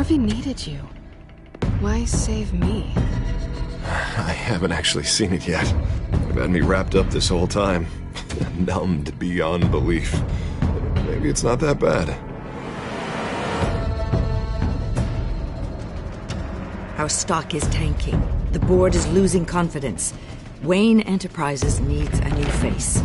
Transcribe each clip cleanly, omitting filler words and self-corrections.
Harvey needed you. Why save me? I haven't actually seen it yet. They've had me wrapped up this whole time. Numbed beyond belief. Maybe it's not that bad. Our stock is tanking. The board is losing confidence. Wayne Enterprises needs a new face.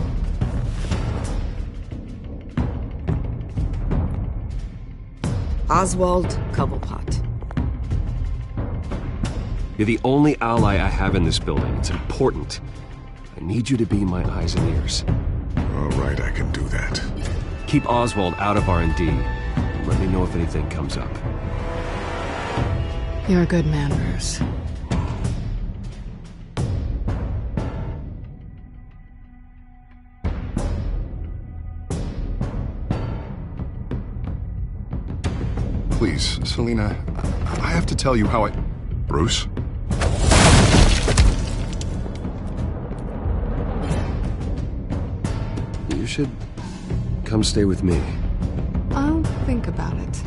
Oswald Cobblepot. You're the only ally I have in this building. It's important. I need you to be my eyes and ears. All right, I can do that. Keep Oswald out of R&D. And let me know if anything comes up. You're a good man, Bruce. Please, Selina, I have to tell you how I... Bruce? You should come stay with me. I'll think about it.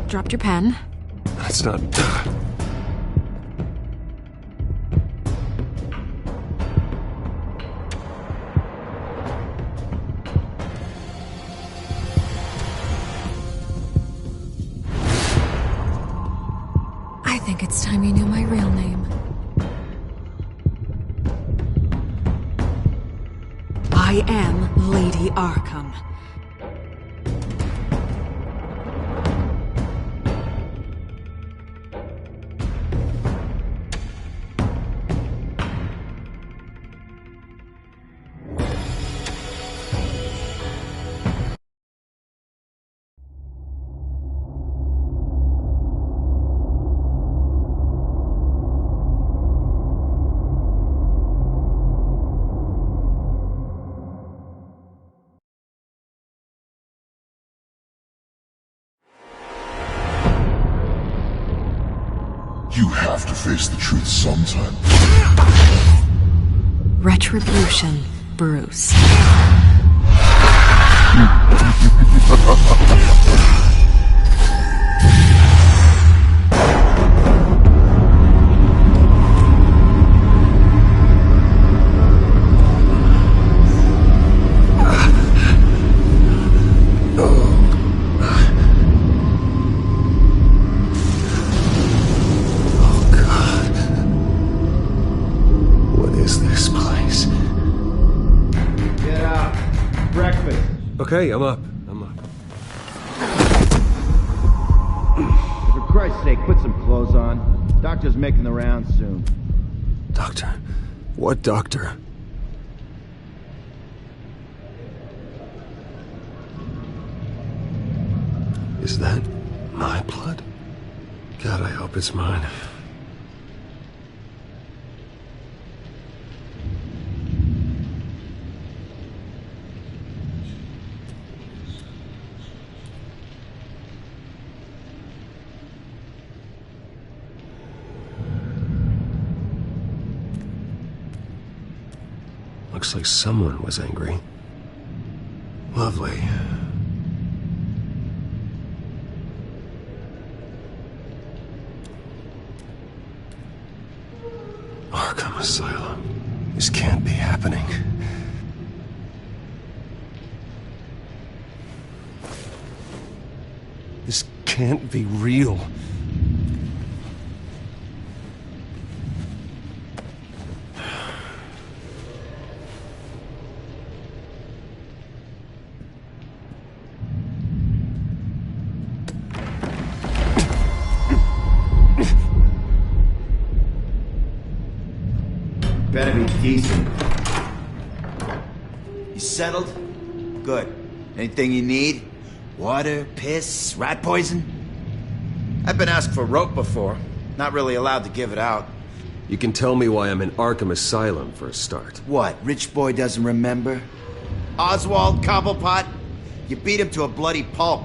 Dropped your pen. That's not... I think it's time you knew my real name. I am Lady Arkham. You have to face the truth sometime. Retribution, Bruce. Okay, I'm up. For Christ's sake, put some clothes on. Doctor's making the rounds soon. Doctor? What doctor? Is that my blood? God, I hope it's mine. Looks like someone was angry. Lovely. Arkham Asylum. This can't be happening. This can't be real. Better be decent. You settled? Good. Anything you need? Water, piss, rat poison? I've been asked for rope before. Not really allowed to give it out. You can tell me why I'm in Arkham Asylum for a start. What, rich boy doesn't remember? Oswald Cobblepot? You beat him to a bloody pulp.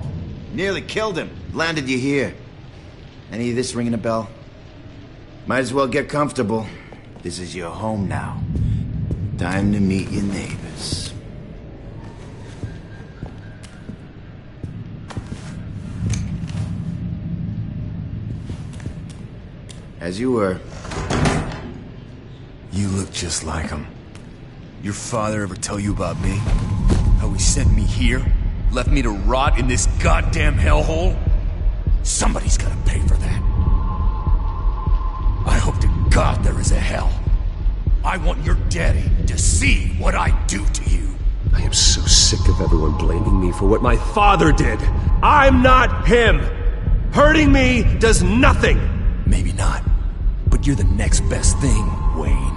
Nearly killed him. Landed you here. Any of this ringing a bell? Might as well get comfortable. This is your home now. Time to meet your neighbors. As you were. You look just like him. Your father ever tell you about me? How he sent me here? Left me to rot in this goddamn hellhole? Somebody's gotta pay for that. I hope to God there is a hell. I want your daddy to see what I do to you. I am so sick of everyone blaming me for what my father did. I'm not him. Hurting me does nothing. Maybe not, but you're the next best thing, Wayne.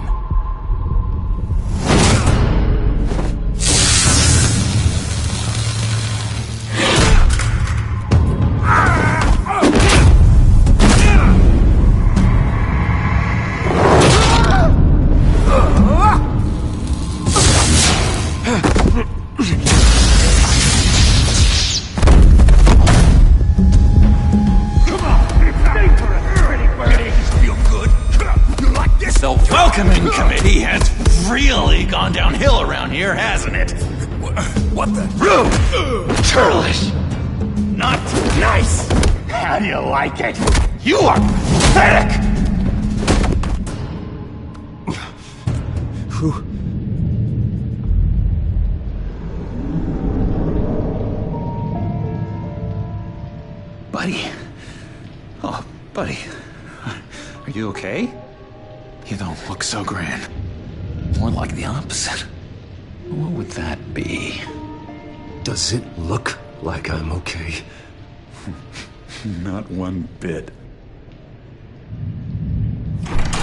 Welcoming committee has really gone downhill around here, hasn't it? What the? Rude! Churlish! Not nice! How do you like it? You are pathetic! Buddy. Oh, buddy. Are you okay? You don't look so grand. More like the opposite. What would that be? Does it look like I'm okay? Not one bit.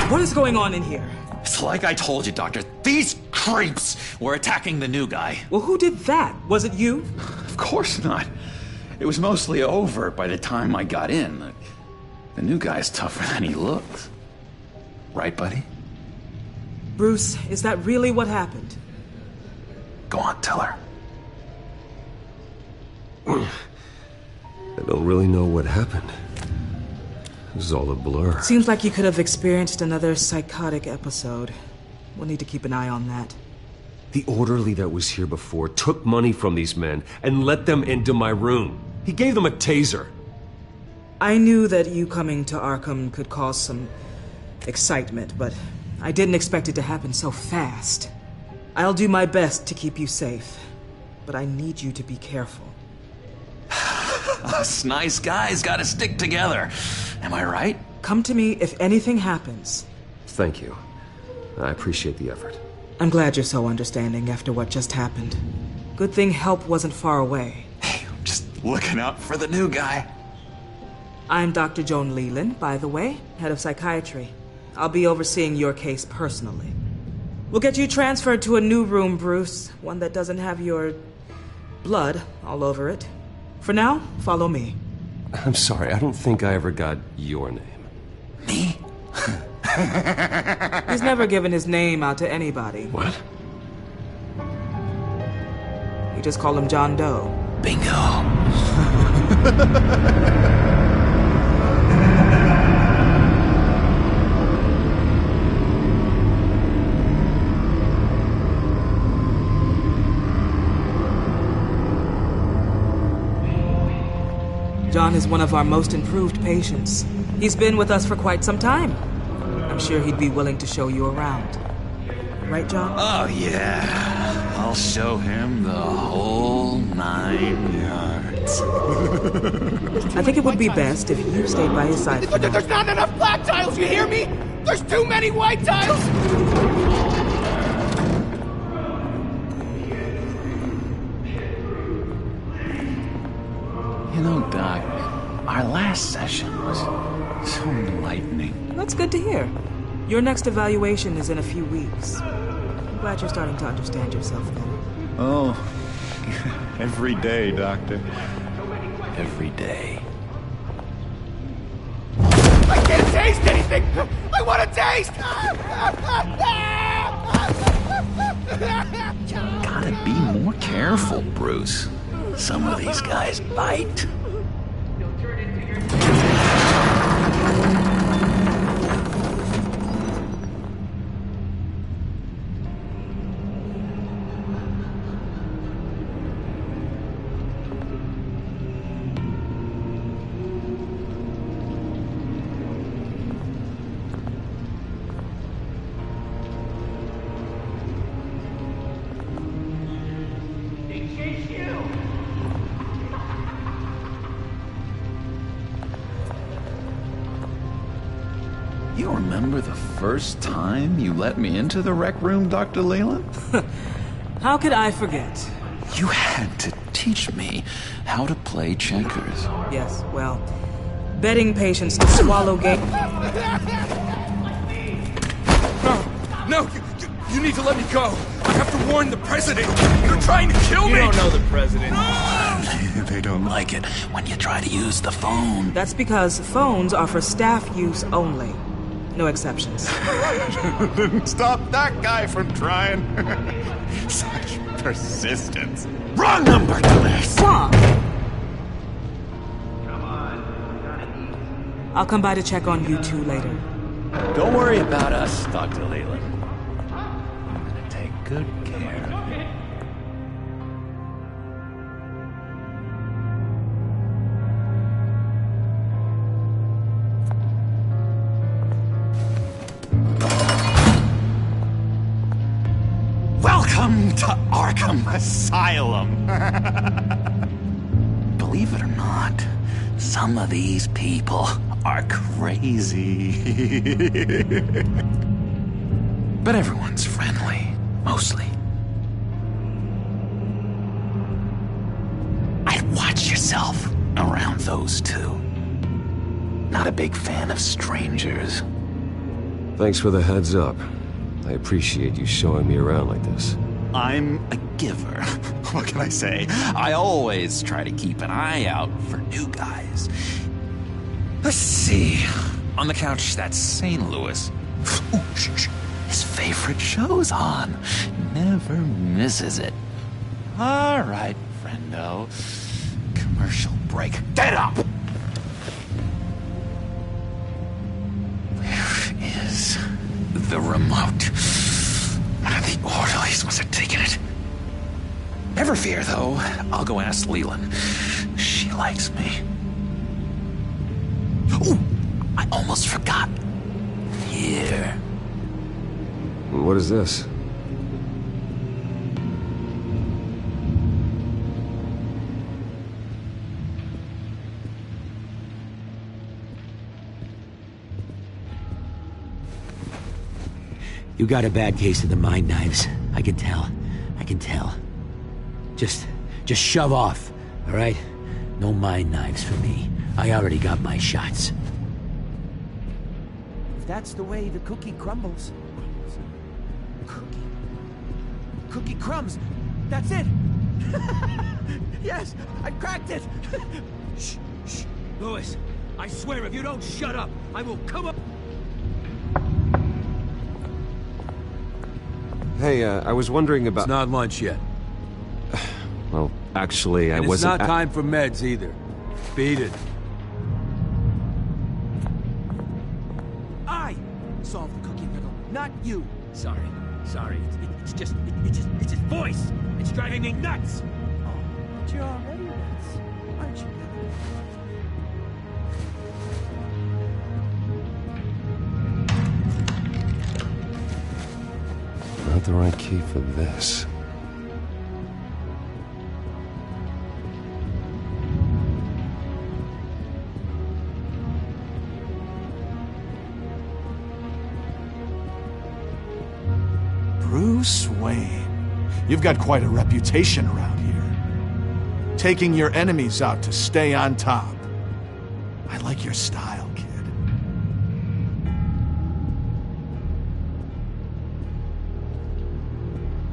What is going on in here? It's like I told you, Doctor. These creeps were attacking the new guy. Well, who did that? Was it you? Of course not. It was mostly over by the time I got in. The new guy's tougher than he looks. Right, buddy? Bruce, is that really what happened? Go on, tell her. I don't really know what happened. This is all a blur. Seems like you could have experienced another psychotic episode. We'll need to keep an eye on that. The orderly that was here before took money from these men and let them into my room. He gave them a taser. I knew that you coming to Arkham could cause some excitement, but I didn't expect it to happen so fast. I'll do my best to keep you safe, but I need you to be careful. Us nice guys gotta stick together. Am I right? Come to me if anything happens. Thank you. I appreciate the effort. I'm glad you're so understanding after what just happened. Good thing help wasn't far away. Hey, I'm just looking out for the new guy. I'm Dr. Joan Leland, by the way, head of psychiatry. I'll be overseeing your case personally. We'll get you transferred to a new room, Bruce. One that doesn't have your blood all over it. For now, follow me. I'm sorry, I don't think I ever got your name. Me? He's never given his name out to anybody. What? We just call him John Doe. Bingo. John is one of our most improved patients. He's been with us for quite some time. I'm sure he'd be willing to show you around. Right, John? Oh, yeah. I'll show him the whole 9 yards. I think it would be best if you stayed by his side. There's not enough black tiles, you hear me? There's too many white tiles! You know, Doc, our last session was so enlightening. That's good to hear. Your next evaluation is in a few weeks. I'm glad you're starting to understand yourself better. Oh, every day, Doctor. Every day. I can't taste anything! I want to taste! Gotta be more careful, Bruce. Some of these guys bite. You remember the first time you let me into the rec room, Dr. Leland? How could I forget? You had to teach me how to play checkers. Yes, well, betting patients to swallow game. No, you need to let me go. I have to warn the president. They're trying to kill me. You don't know the president. They don't like it when you try to use the phone. That's because phones are for staff use only. No exceptions. Stop that guy from trying. Such persistence. Wrong number, dumbass! Stop! I'll come by to check on you two later. Don't worry about us, Dr. Leland. I'm gonna take good care of you. Welcome to Arkham Asylum. Believe it or not, some of these people are crazy. But everyone's friendly, mostly. I'd watch yourself around those two. Not a big fan of strangers. Thanks for the heads up. I appreciate you showing me around like this. I'm a giver. What can I say? I always try to keep an eye out for new guys. Let's see. On the couch, that's St. Louis. Ooh, shh. His favorite show's on. Never misses it. All right, friendo. Commercial break. Get up! Where is the remote? One of the orderlies must have taken it. Never fear, though. I'll go ask Leland. She likes me. Ooh, I almost forgot. Here. What is this? You got a bad case of the mind knives. I can tell. I can tell. Just shove off, all right? No mind knives for me. I already got my shots. If that's the way the cookie crumbles. Cookie crumbs. That's it. Yes, I cracked it. Shh. Louis, I swear if you don't shut up, I will come up. Hey, I was wondering about... It's not lunch yet. Well, actually, I And wasn't... it's not time for meds either. Beat it. I solved the cookie riddle, not you. Sorry. It's just his voice. It's driving me nuts. Oh, but you're already nuts, aren't you? Not the right key for this. Bruce Wayne. You've got quite a reputation around here. Taking your enemies out to stay on top. I like your style, kid.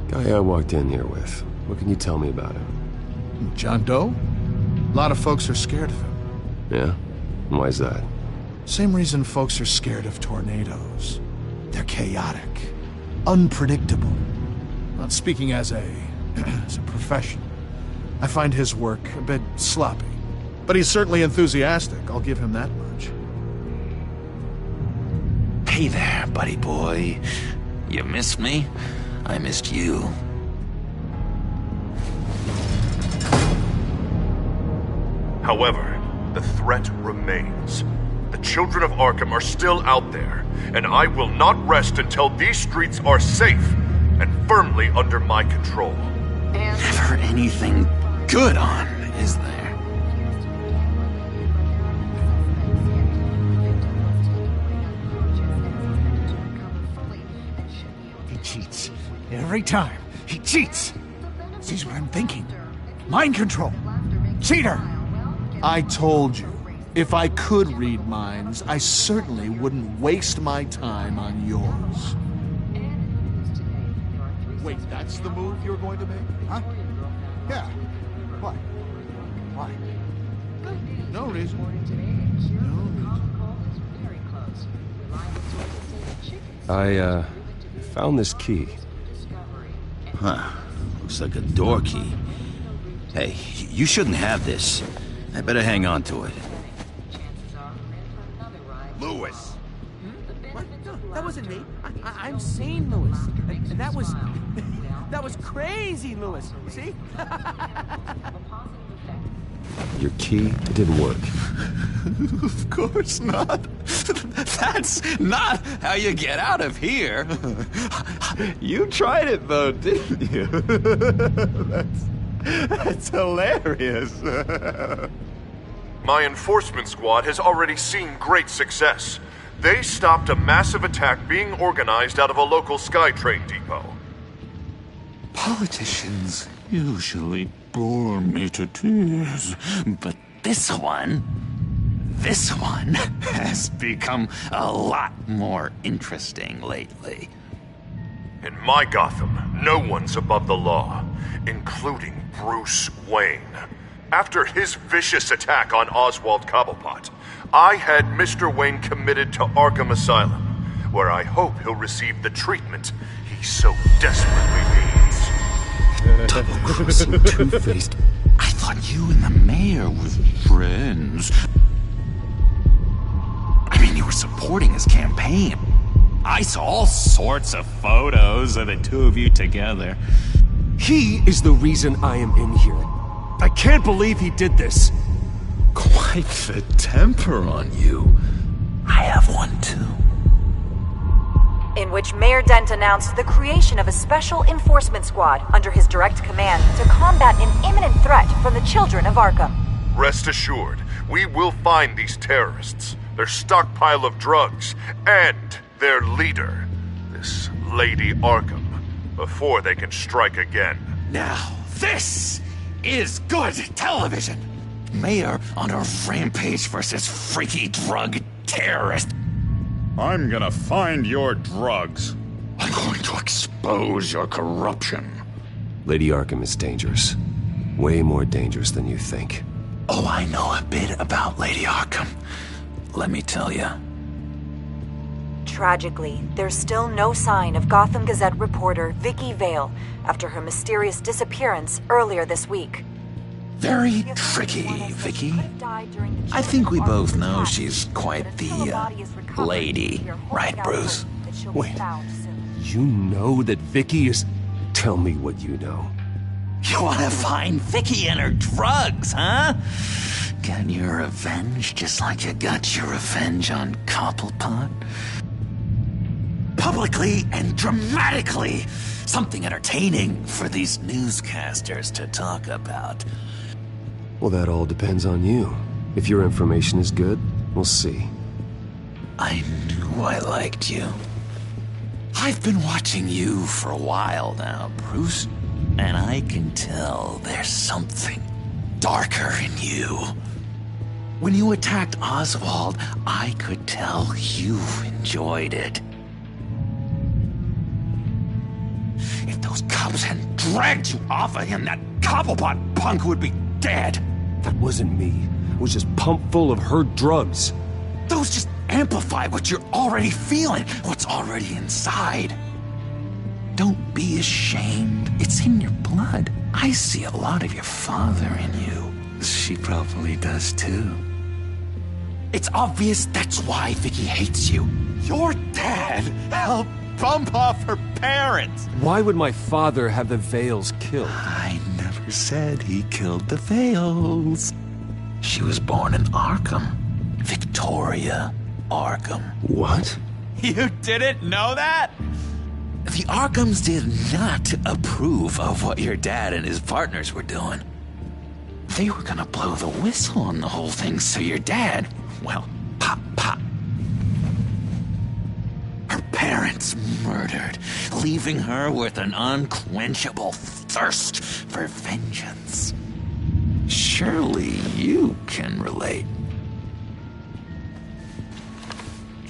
Guy I walked in here with. What can you tell me about him? John Doe? A lot of folks are scared of him. Yeah? And why's that? Same reason folks are scared of tornadoes. They're chaotic. Unpredictable. Not speaking as a professional. I find his work a bit sloppy. But he's certainly enthusiastic, I'll give him that much. Hey there, buddy boy. You missed me? I missed you. However, the threat remains. The children of Arkham are still out there, and I will not rest until these streets are safe and firmly under my control. Never anything good on, is there? every time. He cheats. Sees what I'm thinking. Mind control. Cheater! I told you, if I could read minds, I certainly wouldn't waste my time on yours. Wait, that's the move you're going to make? Huh? Yeah. Why? Why? No reason. I, found this key. Huh. Looks like a door key. Hey, you shouldn't have this. I better hang on to it. Lewis! What? No, that wasn't me. I'm sane, Lewis. And that was... that was crazy, Lewis. See? Your key didn't work. Of course not. That's not how you get out of here. You tried it, though, didn't you? That's hilarious. My enforcement squad has already seen great success. They stopped a massive attack being organized out of a local SkyTrain depot. Politicians usually bore me to tears, but this one has become a lot more interesting lately. In my Gotham, no one's above the law, including Bruce Wayne. After his vicious attack on Oswald Cobblepot, I had Mr. Wayne committed to Arkham Asylum, where I hope he'll receive the treatment he so desperately needs. Double-crossing two-faced. I thought you and the mayor were friends. I mean, you were supporting his campaign. I saw all sorts of photos of the two of you together. He is the reason I am in here. I can't believe he did this. Quite the temper on you. I have one too. In which Mayor Dent announced the creation of a special enforcement squad under his direct command to combat an imminent threat from the children of Arkham. Rest assured, we will find these terrorists, their stockpile of drugs, and their leader, this Lady Arkham, before they can strike again. Now, this is good television. Mayor on a rampage versus freaky drug terrorist. I'm gonna find your drugs. I'm going to expose your corruption. Lady Arkham is dangerous. Way more dangerous than you think. Oh, I know a bit about Lady Arkham. Let me tell you. Tragically, there's still no sign of Gotham Gazette reporter Vicky Vale after her mysterious disappearance earlier this week. Very tricky, Vicky. I think we both know she's quite the, lady, right, Bruce? Wait, you know that Vicky is... Tell me what you know. You want to find Vicky and her drugs, huh? Get your revenge just like you got your revenge on Cobblepot? Publicly and dramatically. Something entertaining for these newscasters to talk about. Well, that all depends on you. If your information is good, we'll see. I knew I liked you. I've been watching you for a while now, Bruce, and I can tell there's something darker in you. When you attacked Oswald, I could tell you enjoyed it. If those cops hadn't dragged you off of him, that Cobblepot punk would be dead. That wasn't me. It was just pumped full of her drugs. Those just amplify what you're already feeling, what's already inside. Don't be ashamed. It's in your blood. I see a lot of your father in you. She probably does too. It's obvious that's why Vicky hates you. Your dad helped bump off her parents. Why would my father have the Vales killed? I never said he killed the Vales. She was born in Arkham. Victoria Arkham. What? You didn't know that? The Arkhams did not approve of what your dad and his partners were doing. They were gonna blow the whistle on the whole thing, so your dad, well, pop. Her parents murdered, leaving her with an unquenchable thirst for vengeance. Surely you can relate.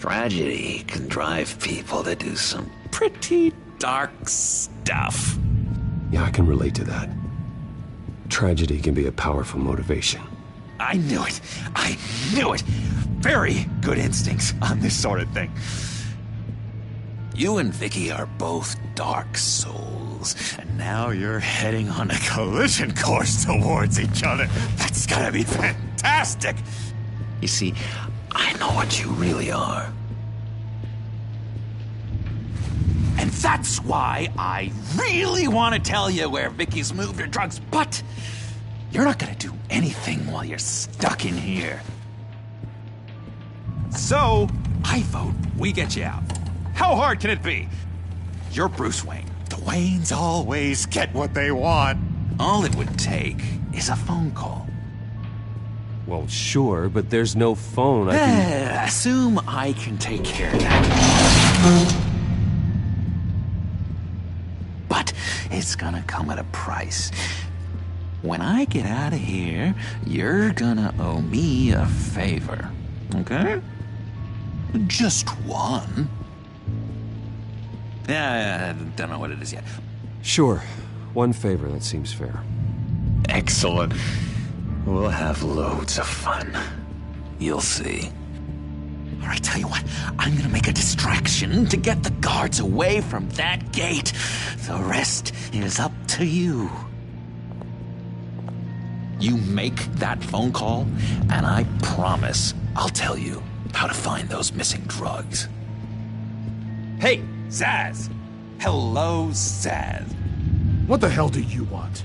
Tragedy can drive people to do some pretty dark stuff. Yeah, I can relate to that. Tragedy can be a powerful motivation. I knew it. I knew it. Very good instincts on this sort of thing. You and Vicky are both dark souls, and now you're heading on a collision course towards each other. That's gotta be fantastic. You see, I know what you really are. And that's why I really want to tell you where Vicky's moved her drugs, but you're not gonna do anything while you're stuck in here. So, I vote we get you out. How hard can it be? You're Bruce Wayne. The Waynes always get what they want. All it would take is a phone call. Well, sure, but there's no phone. I can... Assume I can take care of that. But it's gonna come at a price. When I get out of here, you're gonna owe me a favor, okay? Just one. Yeah, I don't know what it is yet. Sure. One favor, that seems fair. Excellent. We'll have loads of fun. You'll see. All right, tell you what. I'm gonna make a distraction to get the guards away from that gate. The rest is up to you. You make that phone call, and I promise I'll tell you how to find those missing drugs. Hey, Zaz! Hello, Zaz. What the hell do you want?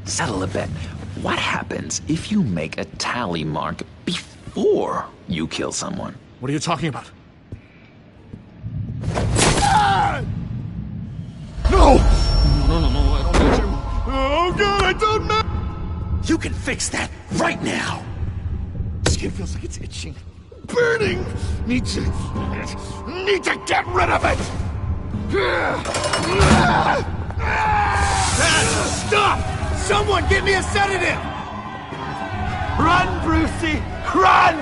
Settle a bet. What happens if you make a tally mark before you kill someone? What are you talking about? No! No, I don't need you. Oh, God, I don't know! You can fix that right now! Skin feels like it's itching. Burning! Need to get rid of it! Stop! Someone get me a sedative! Run, Brucey! Run!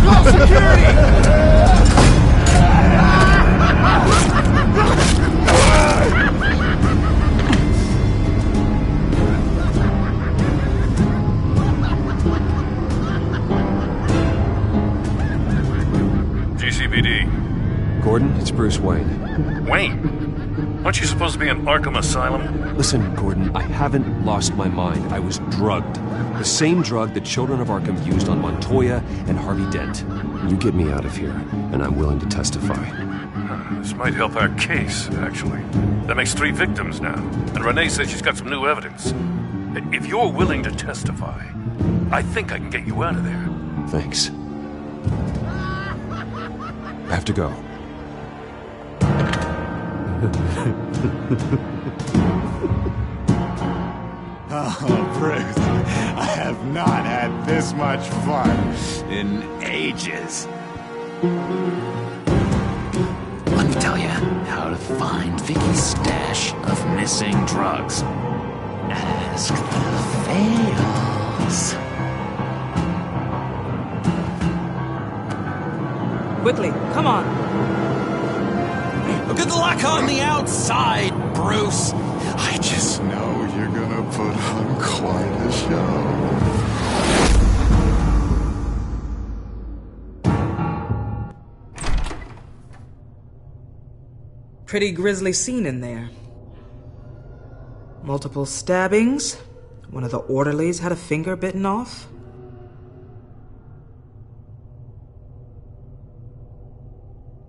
Call security! GCPD. Gordon, it's Bruce Wayne. Wayne? Aren't you supposed to be in Arkham Asylum? Listen, Gordon, I haven't lost my mind. I was drugged. The same drug the children of Arkham used on Montoya and Harvey Dent. You get me out of here, and I'm willing to testify. This might help our case, actually. That makes 3 victims now, and Renee says she's got some new evidence. If you're willing to testify, I think I can get you out of there. Thanks. I have to go. Oh, Bruce, I have not had this much fun in ages. Let me tell you how to find Vicky's stash of missing drugs. Ask the fails. Quickly, come on. Good luck on the outside, Bruce. I just know you're gonna put on quite a show. Pretty grisly scene in there. Multiple stabbings. One of the orderlies had a finger bitten off.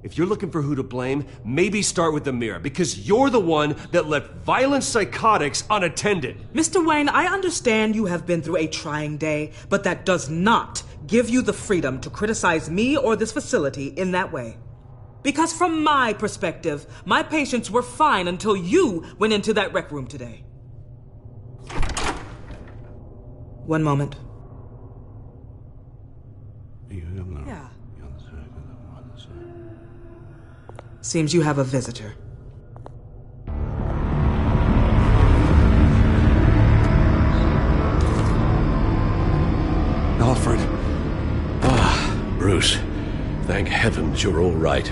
If you're looking for who to blame, maybe start with the mirror, because you're the one that left violent psychotics unattended. Mr. Wayne, I understand you have been through a trying day, but that does not give you the freedom to criticize me or this facility in that way. Because from my perspective, my patients were fine until you went into that rec room today. One moment. Yeah. Seems you have a visitor. Alfred. Bruce. Thank heavens you're all right.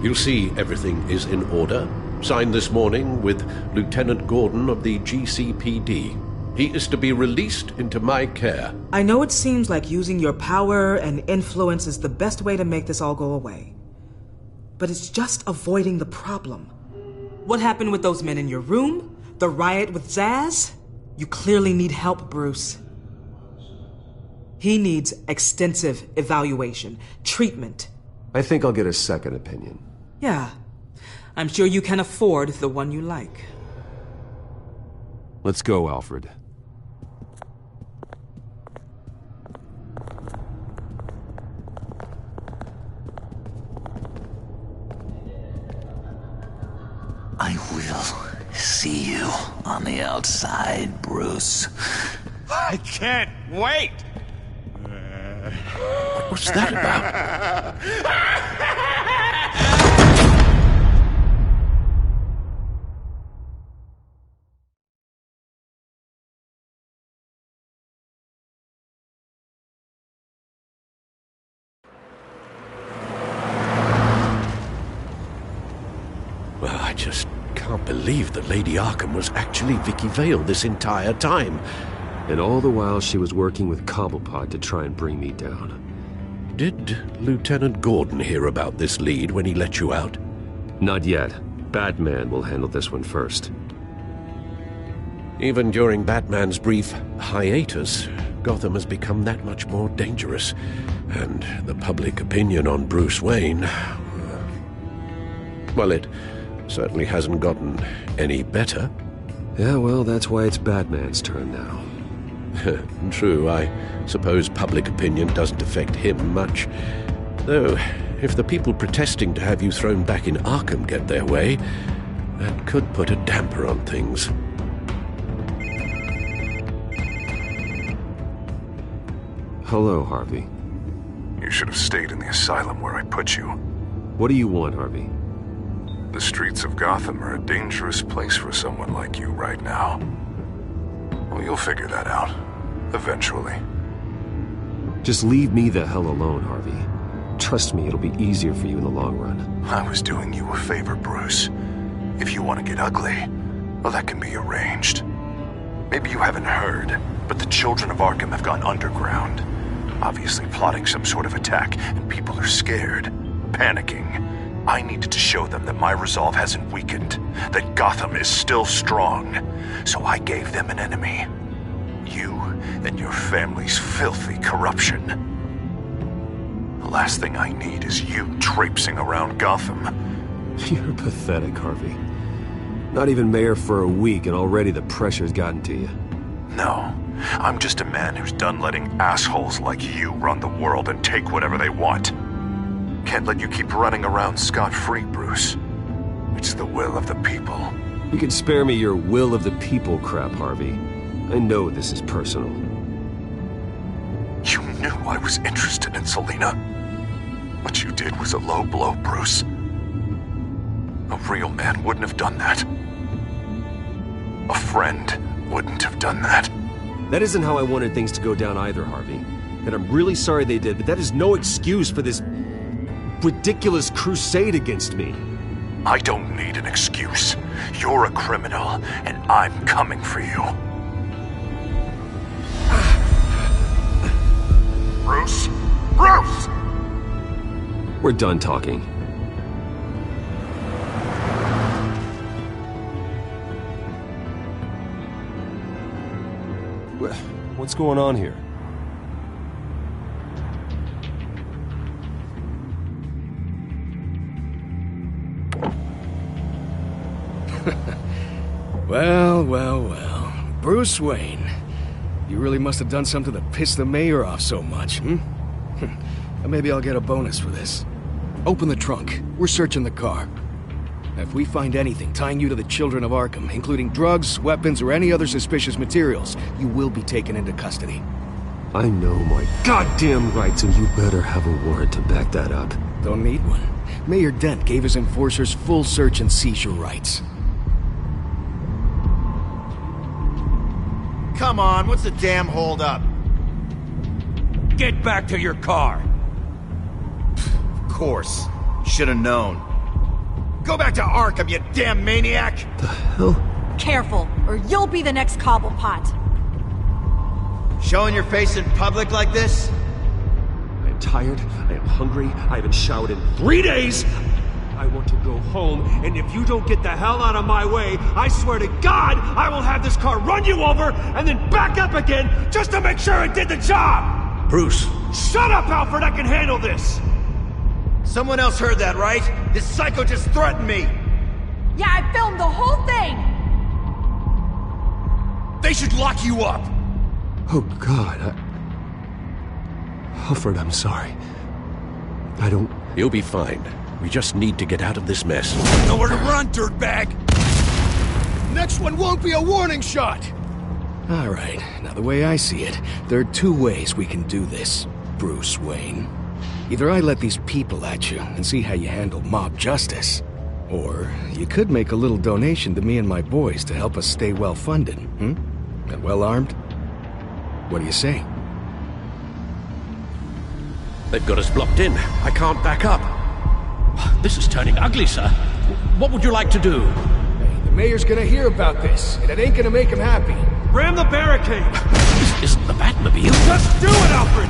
You'll see everything is in order. Signed this morning with Lieutenant Gordon of the GCPD. He is to be released into my care. I know it seems like using your power and influence is the best way to make this all go away. But it's just avoiding the problem. What happened with those men in your room? The riot with Zaz? You clearly need help, Bruce. He needs extensive evaluation, treatment. I think I'll get a second opinion. Yeah. I'm sure you can afford the one you like. Let's go, Alfred. I will see you on the outside, Bruce. I can't wait! What's that about? Well, I just can't believe that Lady Arkham was actually Vicky Vale this entire time. And all the while she was working with Cobblepot to try and bring me down. Did Lieutenant Gordon hear about this lead when he let you out? Not yet. Batman will handle this one first. Even during Batman's brief hiatus, Gotham has become that much more dangerous. And the public opinion on Bruce Wayne... well, it certainly hasn't gotten any better. Yeah, well, that's why it's Batman's turn now. True, I suppose public opinion doesn't affect him much. Though, if the people protesting to have you thrown back in Arkham get their way, that could put a damper on things. Hello, Harvey. You should have stayed in the asylum where I put you. What do you want, Harvey? The streets of Gotham are a dangerous place for someone like you right now. Well, you'll figure that out. Eventually. Just leave me the hell alone, Harvey. Trust me, it'll be easier for you in the long run. I was doing you a favor, Bruce. If you want to get ugly, well, that can be arranged. Maybe you haven't heard, but the children of Arkham have gone underground. Obviously plotting some sort of attack, and people are scared, panicking. I needed to show them that my resolve hasn't weakened, that Gotham is still strong. So I gave them an enemy. You and your family's filthy corruption. The last thing I need is you traipsing around Gotham. You're pathetic, Harvey. Not even mayor for a week and already the pressure's gotten to you. No, I'm just a man who's done letting assholes like you run the world and take whatever they want. Can't let you keep running around scot-free, Bruce. It's the will of the people. You can spare me your will of the people crap, Harvey. I know this is personal. You knew I was interested in Selina. What you did was a low blow, Bruce. A real man wouldn't have done that. A friend wouldn't have done that. That isn't how I wanted things to go down either, Harvey. And I'm really sorry they did, but that is no excuse for this ridiculous crusade against me. I don't need an excuse. You're a criminal, and I'm coming for you. Bruce? Bruce! We're done talking. What's going on here? Well. Bruce Wayne. You really must have done something to piss the mayor off so much, Maybe I'll get a bonus for this. Open the trunk. We're searching the car. If we find anything tying you to the Children of Arkham, including drugs, weapons, or any other suspicious materials, you will be taken into custody. I know my goddamn rights, and you better have a warrant to back that up. Don't need one. Mayor Dent gave his enforcers full search and seizure rights. Come on, what's the damn holdup? Get back to your car! Of course. Should've known. Go back to Arkham, you damn maniac! The hell? Careful, or you'll be the next Cobblepot. Showing your face in public like this? I am tired, I am hungry, I haven't showered in 3 days! I want to go home, and if you don't get the hell out of my way, I swear to God, I will have this car run you over, and then back up again, just to make sure it did the job! Bruce! Shut up, Alfred, I can handle this! Someone else heard that, right? This psycho just threatened me! Yeah, I filmed the whole thing! They should lock you up! Oh, God, Alfred, I'm sorry. I don't... You'll be fine. We just need to get out of this mess. Nowhere to run, dirtbag! Next one won't be a warning shot! All right, now the way I see it, there are 2 ways we can do this, Bruce Wayne. Either I let these people at you and see how you handle mob justice, or you could make a little donation to me and my boys to help us stay well-funded, and well-armed. What do you say? They've got us blocked in. I can't back up. This is turning ugly, sir. What would you like to do? Hey, the mayor's gonna hear about this, and it ain't gonna make him happy. Ram the barricade! This isn't the Batmobile. Just do it, Alfred!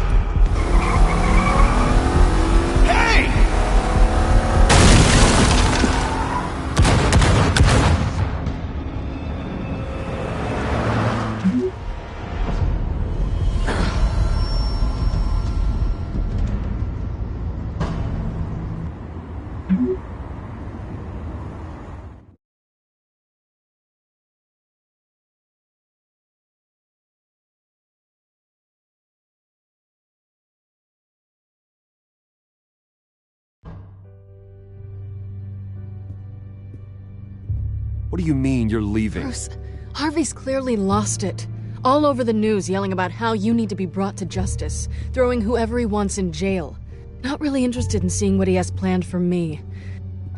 What do you mean you're leaving? Bruce, Harvey's clearly lost it. All over the news yelling about how you need to be brought to justice, throwing whoever he wants in jail. Not really interested in seeing what he has planned for me.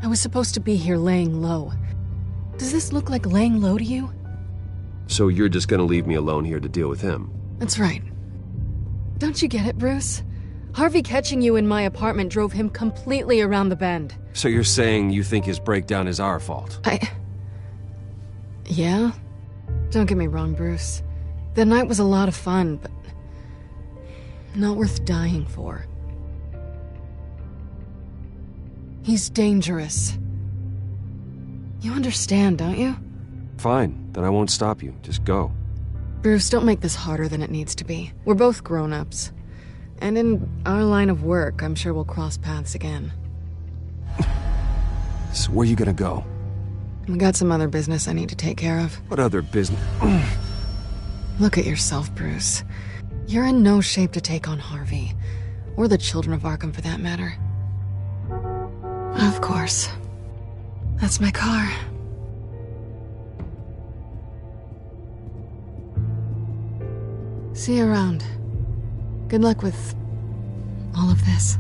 I was supposed to be here laying low. Does this look like laying low to you? So you're just gonna leave me alone here to deal with him? That's right. Don't you get it, Bruce? Harvey catching you in my apartment drove him completely around the bend. So you're saying you think his breakdown is our fault? Yeah? Don't get me wrong, Bruce. The night was a lot of fun, but not worth dying for. He's dangerous. You understand, don't you? Fine, then I won't stop you. Just go. Bruce, don't make this harder than it needs to be. We're both grown-ups. And in our line of work, I'm sure we'll cross paths again. So where are you gonna go? We got some other business I need to take care of. What other business? Look at yourself, Bruce. You're in no shape to take on Harvey. Or the Children of Arkham, for that matter. Of course. That's my car. See you around. Good luck with all of this.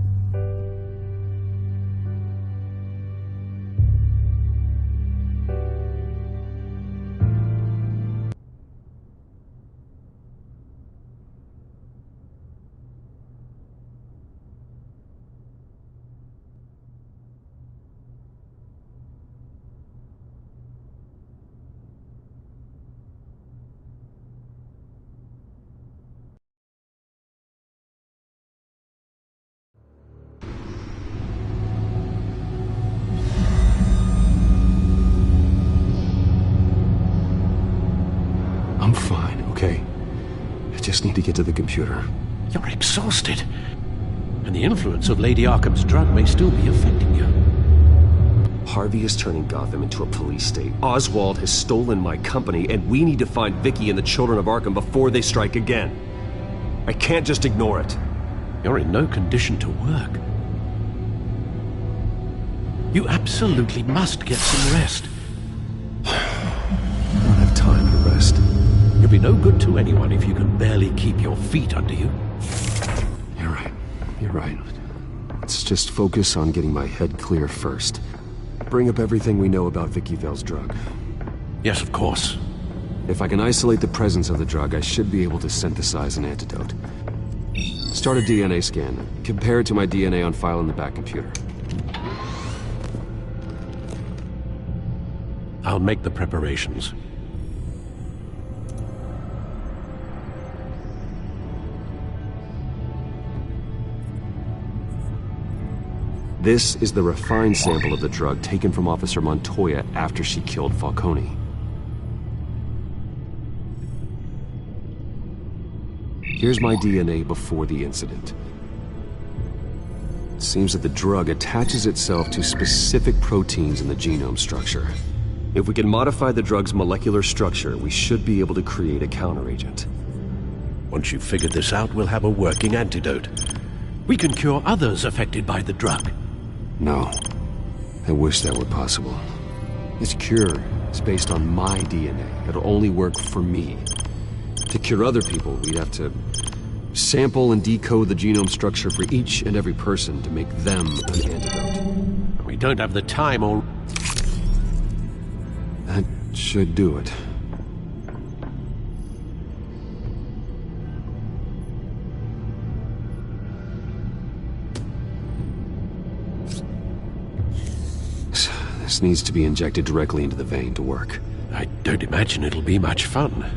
I'm fine, okay? I just need to get to the computer. You're exhausted. And the influence of Lady Arkham's drug may still be affecting you. Harvey is turning Gotham into a police state. Oswald has stolen my company, and we need to find Vicky and the Children of Arkham before they strike again. I can't just ignore it. You're in no condition to work. You absolutely must get some rest. I don't have time to rest. You'll be no good to anyone if you can barely keep your feet under you. You're right. You're right. Let's just focus on getting my head clear first. Bring up everything we know about Vicky Vale's drug. Yes, of course. If I can isolate the presence of the drug, I should be able to synthesize an antidote. Start a DNA scan. Compare it to my DNA on file in the back computer. I'll make the preparations. This is the refined sample of the drug taken from Officer Montoya after she killed Falcone. Here's my DNA before the incident. It seems that the drug attaches itself to specific proteins in the genome structure. If we can modify the drug's molecular structure, we should be able to create a counteragent. Once you've figured this out, we'll have a working antidote. We can cure others affected by the drug. No. I wish that were possible. This cure is based on my DNA. It'll only work for me. To cure other people, we'd have to sample and decode the genome structure for each and every person to make them an antidote. We don't have the time or... That should do it. This needs to be injected directly into the vein to work. I don't imagine it'll be much fun.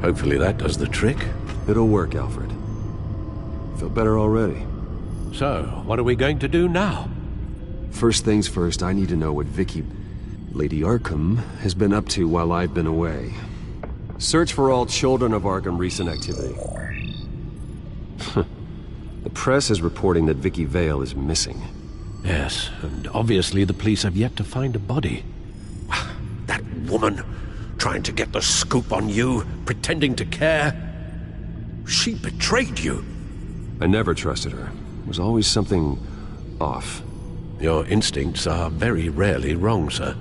Hopefully that does the trick. It'll work, Alfred. Feel better already. So, what are we going to do now? First things first, I need to know what Lady Arkham, has been up to while I've been away. Search for all children of Arkham recent activity. The press is reporting that Vicky Vale is missing. Yes, and obviously the police have yet to find a body. That woman, trying to get the scoop on you, pretending to care. She betrayed you. I never trusted her. There was always something off. Your instincts are very rarely wrong, sir.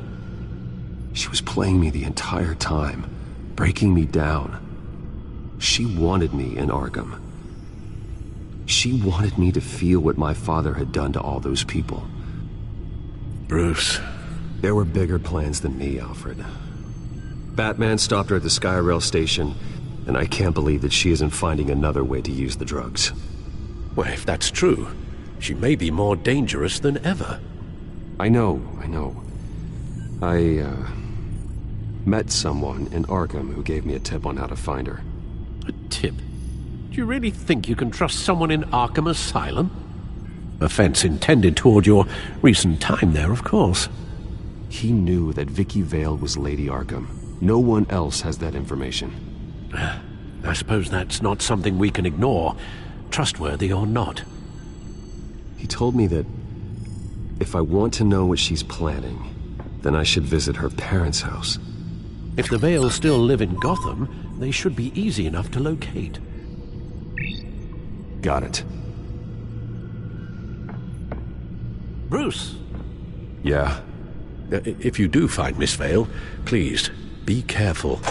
She was playing me the entire time, breaking me down. She wanted me in Arkham. She wanted me to feel what my father had done to all those people. Bruce. There were bigger plans than me, Alfred. Batman stopped her at the Skyrail station, and I can't believe that she isn't finding another way to use the drugs. Well, if that's true, she may be more dangerous than ever. I know. I met someone in Arkham who gave me a tip on how to find her. A tip? Do you really think you can trust someone in Arkham Asylum? Offense intended toward your recent time there, of course. He knew that Vicky Vale was Lady Arkham. No one else has that information. I suppose that's not something we can ignore, trustworthy or not. He told me that if I want to know what she's planning, then I should visit her parents' house. If the Vales still live in Gotham, they should be easy enough to locate. Got it. Bruce! Yeah? If you do find Miss Vale, please, be careful.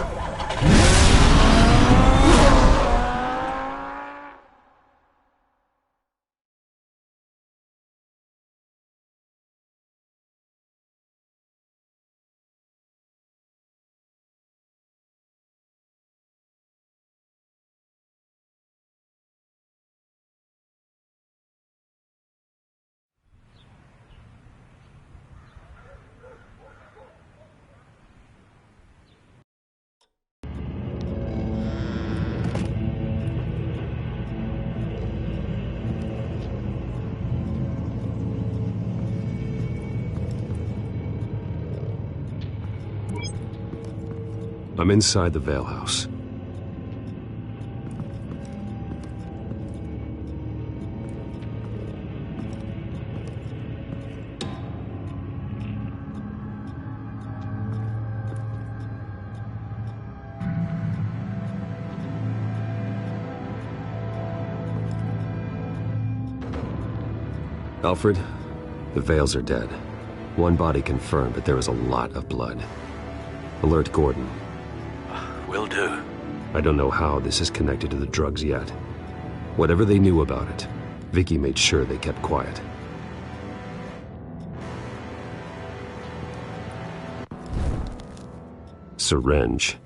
I'm inside the Vale house. Alfred, the Vales are dead. One body confirmed, but there is a lot of blood. Alert Gordon. Will do. I don't know how this is connected to the drugs yet. Whatever they knew about it, Vicky made sure they kept quiet. Syringe.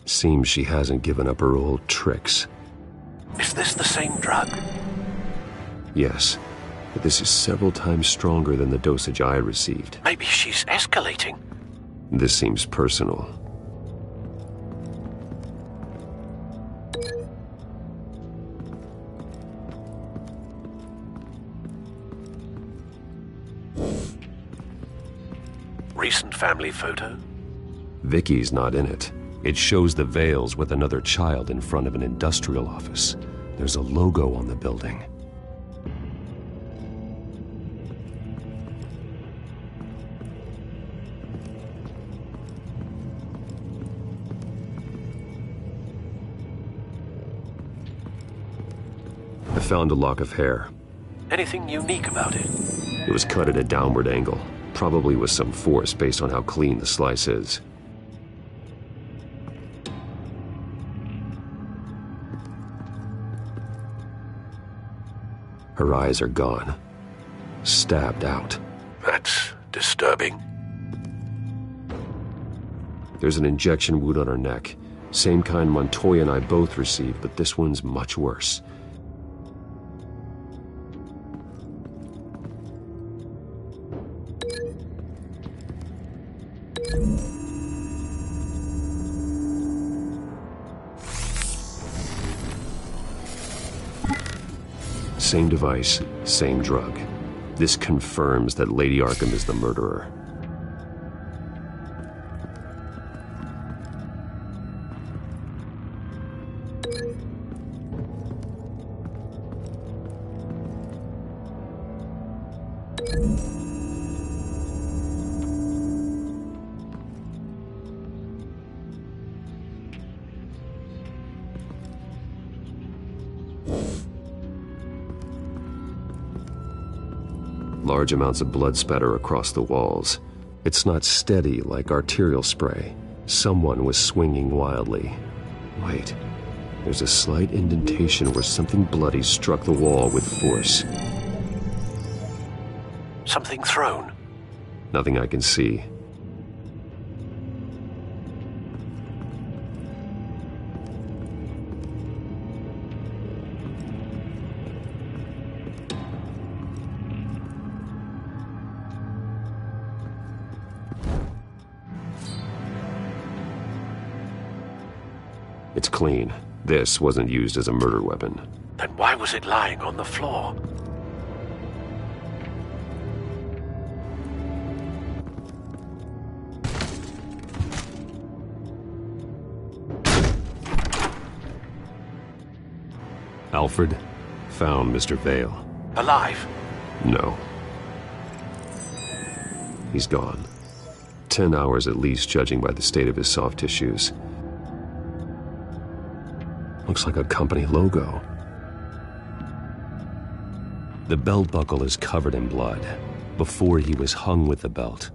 Seems she hasn't given up her old tricks. Is this the same drug? Yes, but this is several times stronger than the dosage I received. Maybe she's escalating. This seems personal. Recent family photo? Vicky's not in it. It shows the Vales with another child in front of an industrial office. There's a logo on the building. I found a lock of hair. Anything unique about it? It was cut at a downward angle, probably with some force based on how clean the slice is. Her eyes are gone. Stabbed out. That's disturbing. There's an injection wound on her neck. Same kind Montoya and I both received, but this one's much worse. Same device, same drug. This confirms that Lady Arkham is the murderer. Large amounts of blood spatter across the walls. It's not steady like arterial spray. Someone was swinging wildly. Wait, there's a slight indentation where something bloody struck the wall with force. Something thrown? Nothing I can see. It's clean. This wasn't used as a murder weapon. Then why was it lying on the floor? Alfred found Mr. Vale. Alive? No. He's gone. 10 hours at least, judging by the state of his soft tissues. Looks like a company logo. The belt buckle is covered in blood. Before he was hung with the belt,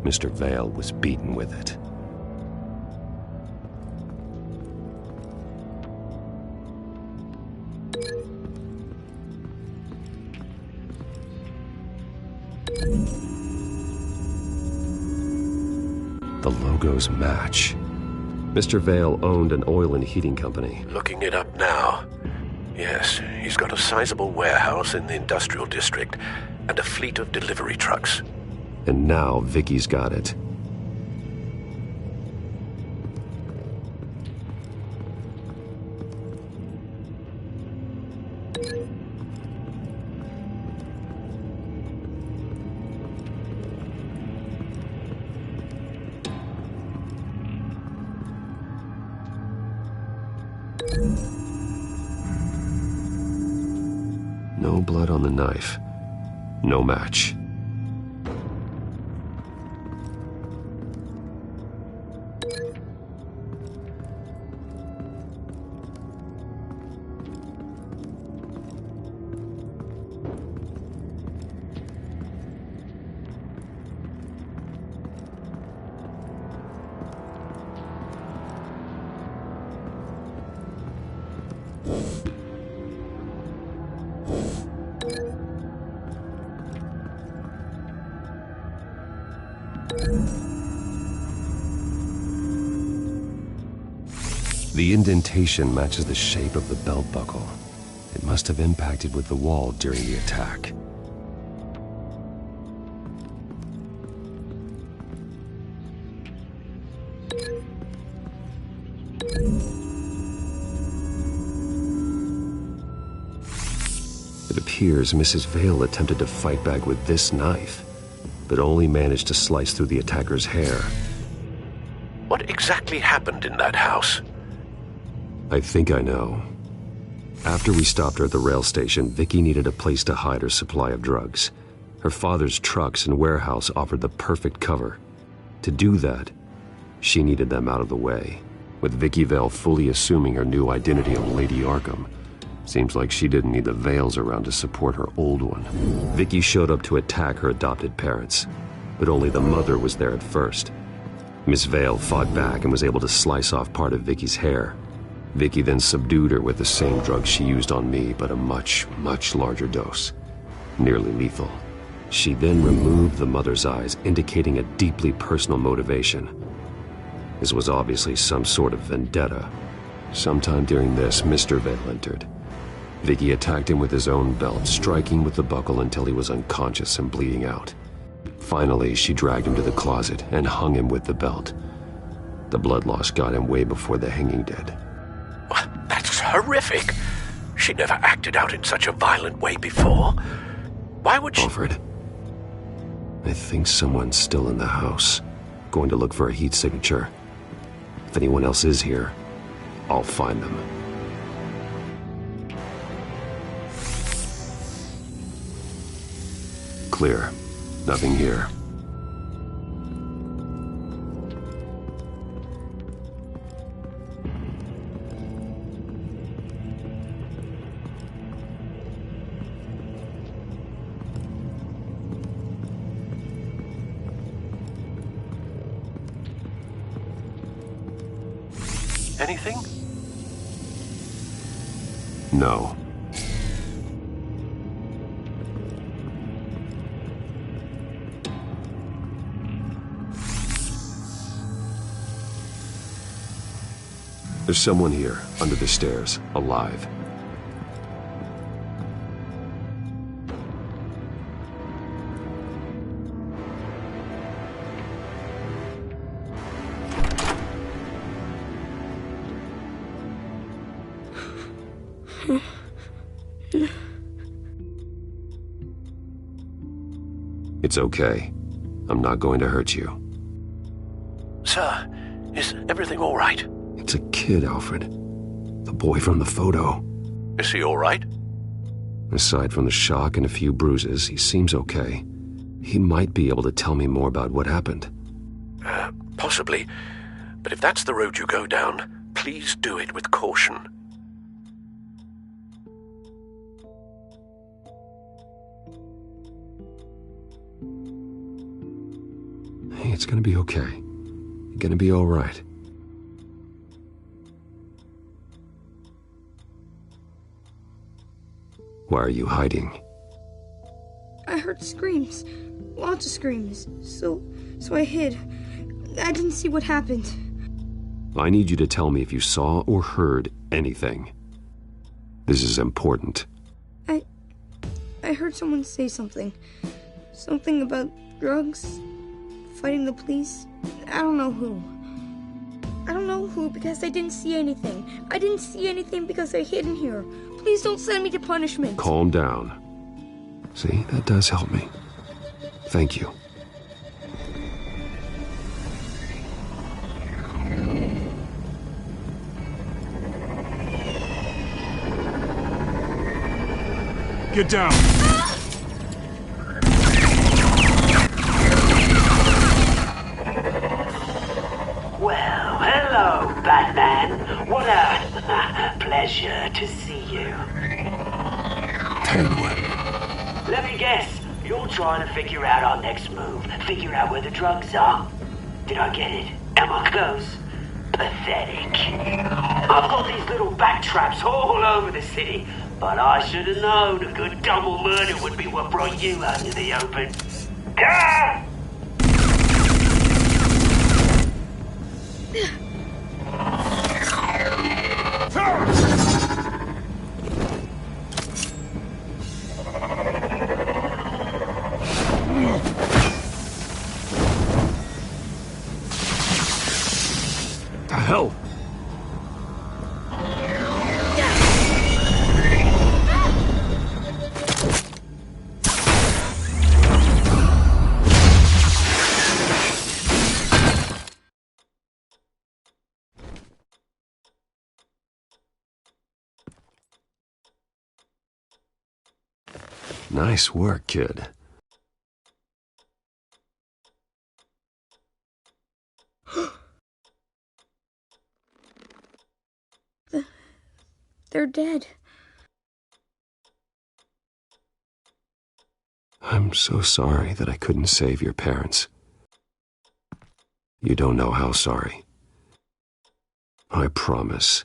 Mr. Vale was beaten with it. The logos match. Mr. Vale owned an oil and heating company. Looking it up now. Yes, he's got a sizable warehouse in the industrial district and a fleet of delivery trucks. And now Vicky's got it. No blood on the knife. No match. The indentation matches the shape of the belt buckle. It must have impacted with the wall during the attack. It appears Mrs. Vale attempted to fight back with this knife, but only managed to slice through the attacker's hair. What exactly happened in that house? I think I know. After we stopped her at the rail station, Vicky needed a place to hide her supply of drugs. Her father's trucks and warehouse offered the perfect cover. To do that, she needed them out of the way, with Vicky Vale fully assuming her new identity of Lady Arkham. Seems like she didn't need the Vales around to support her old one. Vicky showed up to attack her adopted parents, but only the mother was there at first. Miss Vale fought back and was able to slice off part of Vicky's hair. Vicky then subdued her with the same drug she used on me, but a much, much larger dose. Nearly lethal. She then removed the mother's eyes, indicating a deeply personal motivation. This was obviously some sort of vendetta. Sometime during this, Mr. Vale entered. Vicky attacked him with his own belt, striking with the buckle until he was unconscious and bleeding out. Finally, she dragged him to the closet and hung him with the belt. The blood loss got him way before the hanging did. That's horrific. She never acted out in such a violent way before. Why would she... Alfred, I think someone's still in the house. Going to look for a heat signature. If anyone else is here, I'll find them. Clear. Nothing here. Anything? No. There's someone here, under the stairs, alive. It's okay. I'm not going to hurt you. Sir, is everything all right? It's a kid, Alfred. The boy from the photo. Is he all right? Aside from the shock and a few bruises, he seems okay. He might be able to tell me more about what happened. Possibly. But if that's the road you go down, please do it with caution. Hey, it's gonna be okay. You're gonna be all right. Why are you hiding? I heard screams. Lots of screams. So I hid. I didn't see what happened. I need you to tell me if you saw or heard anything. This is important. I heard someone say something. Something about drugs, fighting the police. I don't know who. I don't know who because I didn't see anything. I didn't see anything because I hid in here. Please don't send me to punishment. Calm down. See, that does help me. Thank you. Get down! Well, hello, Batman. What a pleasure to see you. Penguin. Let me guess. You're trying to figure out our next move. Figure out where the drugs are. Did I get it? Am I close? Pathetic. I've got these little bat traps all over the city, but I should have known a good double murder would be what brought you out into the open. Ah! The hell? Nice work, kid. They're dead. I'm so sorry that I couldn't save your parents. You don't know how sorry. I promise,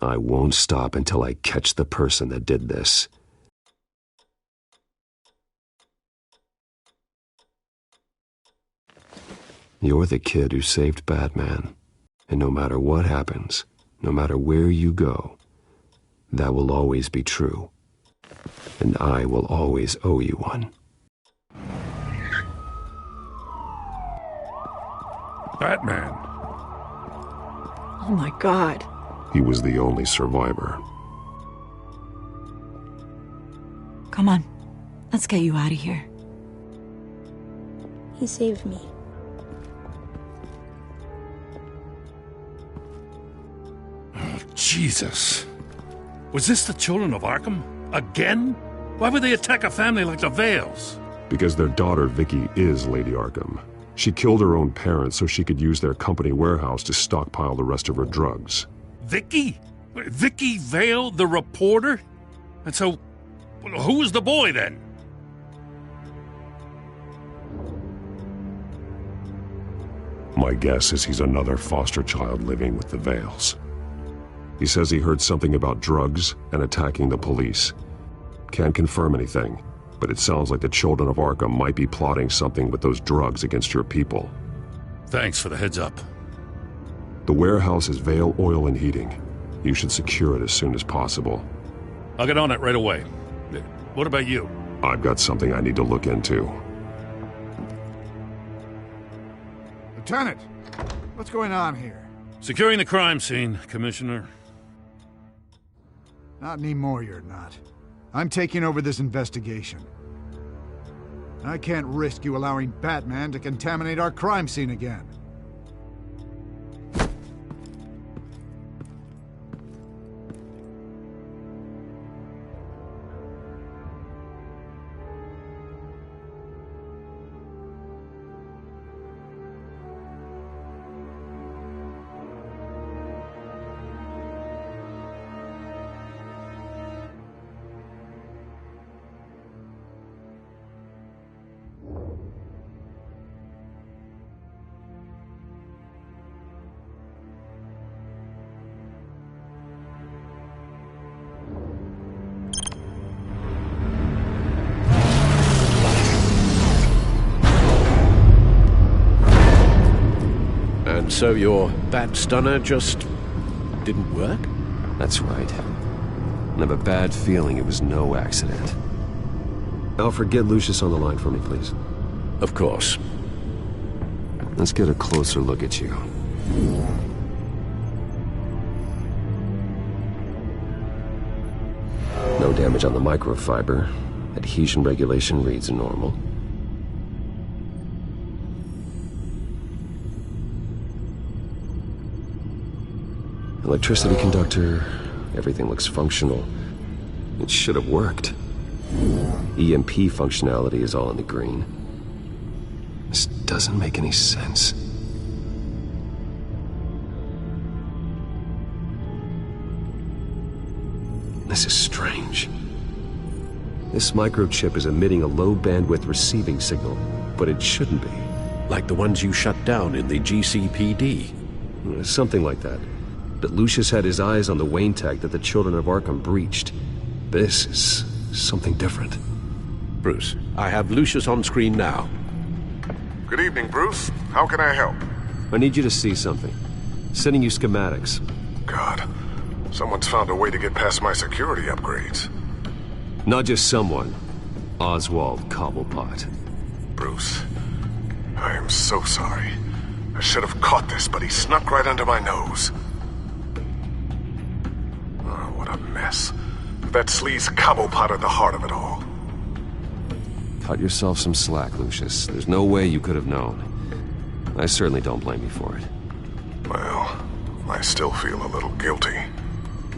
I won't stop until I catch the person that did this. You're the kid who saved Batman, and no matter what happens, no matter where you go, that will always be true, and I will always owe you one. Batman. Oh my God. He was the only survivor. Come on, let's get you out of here. He saved me. Oh, Jesus. Was this the children of Arkham? Again? Why would they attack a family like the Vales? Because their daughter, Vicky, is Lady Arkham. She killed her own parents so she could use their company warehouse to stockpile the rest of her drugs. Vicky? Vicky Vale, the reporter? And so, who was the boy then? My guess is he's another foster child living with the Vales. He says he heard something about drugs and attacking the police. Can't confirm anything, but it sounds like the children of Arkham might be plotting something with those drugs against your people. Thanks for the heads up. The warehouse is Vale Oil and Heating. You should secure it as soon as possible. I'll get on it right away. What about you? I've got something I need to look into. Lieutenant, what's going on here? Securing the crime scene, Commissioner. Not anymore, you're not. I'm taking over this investigation. I can't risk you allowing Batman to contaminate our crime scene again. So your bat stunner just didn't work? That's right. I have a bad feeling it was no accident. Alfred, get Lucius on the line for me, please. Of course. Let's get a closer look at you. No damage on the microfiber. Adhesion regulation reads normal. Electricity conductor, everything looks functional. It should have worked. EMP functionality is all in the green. This doesn't make any sense. This is strange. This microchip is emitting a low-bandwidth receiving signal, but it shouldn't be. Like the ones you shut down in the GCPD? Something like that. But Lucius had his eyes on the Wayne tag that the children of Arkham breached. This is something different. Bruce, I have Lucius on screen now. Good evening, Bruce. How can I help? I need you to see something. Sending you schematics. God. Someone's found a way to get past my security upgrades. Not just someone. Oswald Cobblepot. Bruce, I am so sorry. I should have caught this, but he snuck right under my nose. Oh, what a mess. That sleaze Cobblepot at the heart of it all. Cut yourself some slack, Lucius. There's no way you could have known. I certainly don't blame you for it. Well, I still feel a little guilty.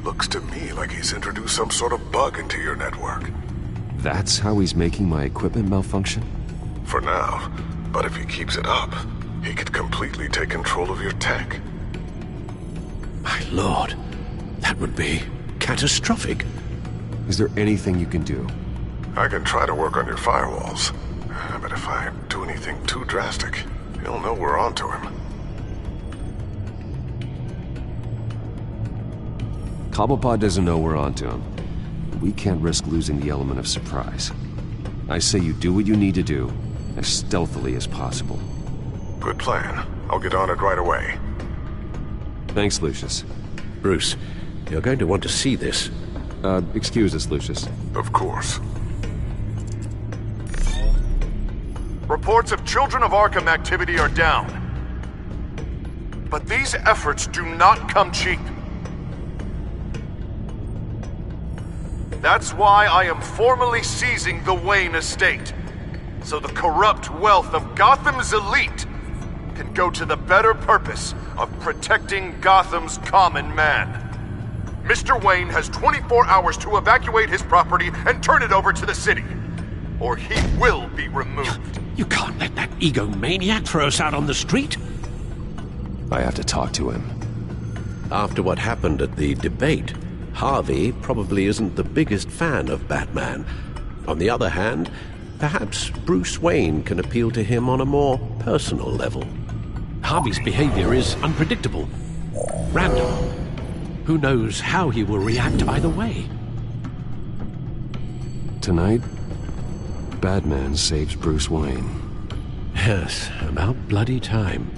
Looks to me like he's introduced some sort of bug into your network. That's how he's making my equipment malfunction? For now. But if he keeps it up, he could completely take control of your tech. My lord, that would be catastrophic. Is there anything you can do? I can try to work on your firewalls. But if I do anything too drastic, he'll know we're onto him. Cobblepot doesn't know we're onto him. We can't risk losing the element of surprise. I say you do what you need to do, as stealthily as possible. Good plan. I'll get on it right away. Thanks, Lucius. Bruce, you're going to want to see this. Excuse us, Lucius. Of course. Reports of Children of Arkham activity are down. But these efforts do not come cheap. That's why I am formally seizing the Wayne estate, so the corrupt wealth of Gotham's elite can go to the better purpose of protecting Gotham's common man. Mr. Wayne has 24 hours to evacuate his property and turn it over to the city, or he will be removed. You can't let that egomaniac throw us out on the street. I have to talk to him. After what happened at the debate, Harvey probably isn't the biggest fan of Batman. On the other hand, perhaps Bruce Wayne can appeal to him on a more personal level. Harvey's behavior is unpredictable, random. Who knows how he will react either way? Tonight, Batman saves Bruce Wayne. Yes, about bloody time.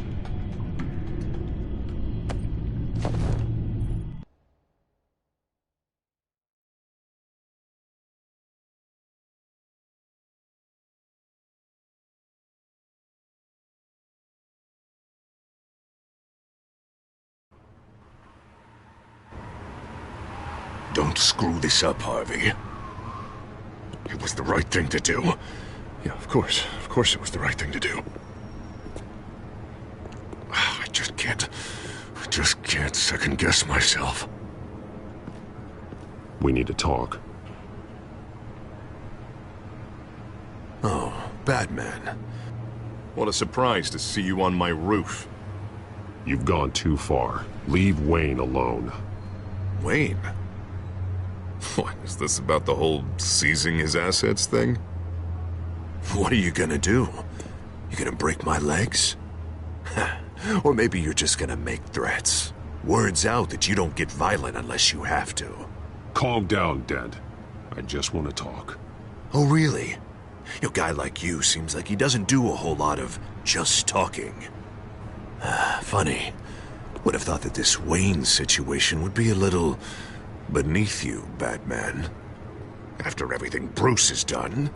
Don't screw this up, Harvey. It was the right thing to do. Yeah, of course it was the right thing to do. I just can't second guess myself. We need to talk. Oh, Batman. What a surprise to see you on my roof. You've gone too far. Leave Wayne alone. Wayne? What, is this about the whole seizing his assets thing? What are you gonna do? You gonna break my legs? Or maybe you're just gonna make threats. Words out that you don't get violent unless you have to. Calm down, Dent. I just want to talk. Oh, really? A guy like you seems like he doesn't do a whole lot of just talking. Funny. Would have thought that this Wayne situation would be a little beneath you, Batman. After everything Bruce has done,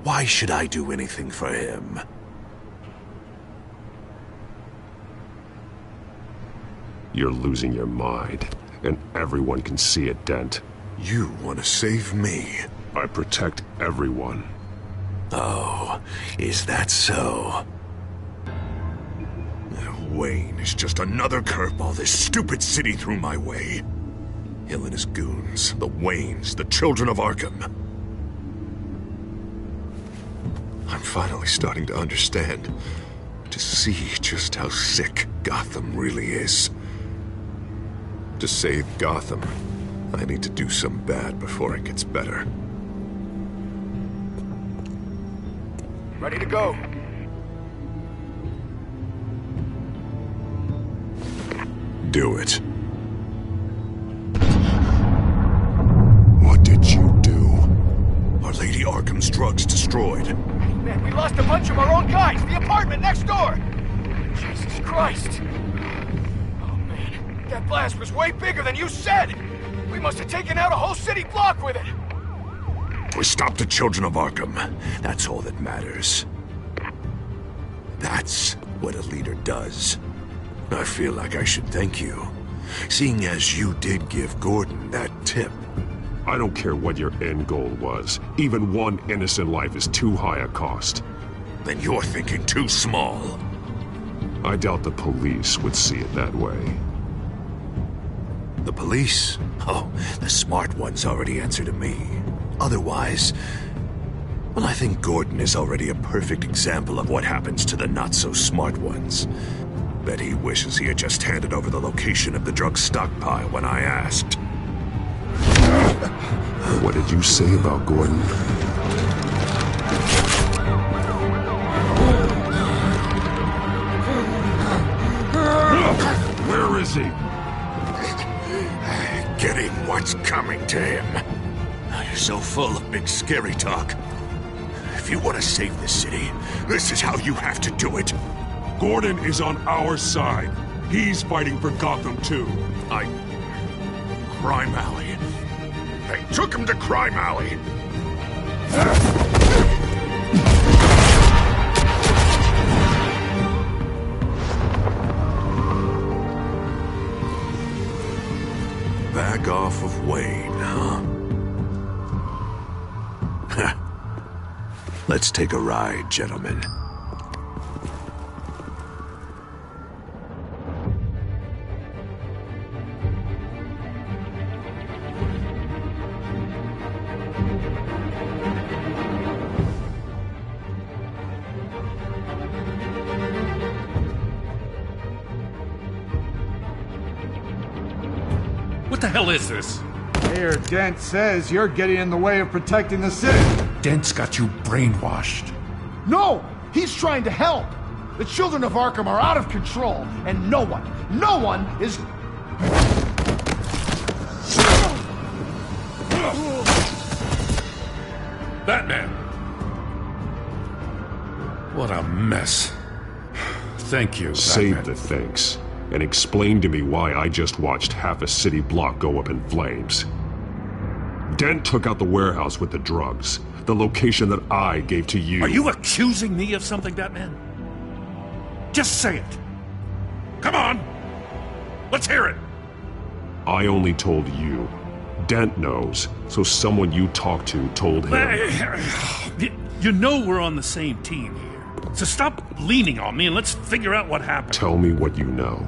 why should I do anything for him? You're losing your mind, and everyone can see it, Dent. You want to save me? I protect everyone. Oh, is that so? Wayne is just another curveball this stupid city threw my way. Hill and his goons, the Waynes, the Children of Arkham. I'm finally starting to understand, to see just how sick Gotham really is. To save Gotham, I need to do some bad before it gets better. Ready to go. Do it. What did you do? Our Lady Arkham's drugs destroyed. Man, we lost a bunch of our own guys. The apartment next door. Jesus Christ. Oh, man. That blast was way bigger than you said. We must have taken out a whole city block with it! We stopped the children of Arkham. That's all that matters. That's what a leader does. I feel like I should thank you, seeing as you did give Gordon that tip. I don't care what your end goal was. Even one innocent life is too high a cost. Then you're thinking too small. I doubt the police would see it that way. The police? Oh, the smart ones already answer to me. Otherwise, well, I think Gordon is already a perfect example of what happens to the not-so-smart ones. Bet he wishes he had just handed over the location of the drug stockpile when I asked. What did you say about Gordon? Where is he? Getting what's coming to him. You're so full of big scary talk. If you want to save this city, this is how you have to do it. Gordon is on our side. He's fighting for Gotham, too. Crime Alley. They took him to Crime Alley. Back off of Wayne, huh? Let's take a ride, gentlemen. What the hell is this? Mayor Dent says you're getting in the way of protecting the city. Dent's got you brainwashed. No! He's trying to help! The children of Arkham are out of control, and no one is... Batman! What a mess. Thank you, Save Batman. the thanks, and explain to me why I just watched half a city block go up in flames. Dent took out the warehouse with the drugs, the location that I gave to you. Are you accusing me of something, Batman? Just say it. Come on! Let's hear it! I only told you. Dent knows, so someone you talked to told him. You know we're on the same team here. So stop leaning on me and let's figure out what happened. Tell me what you know.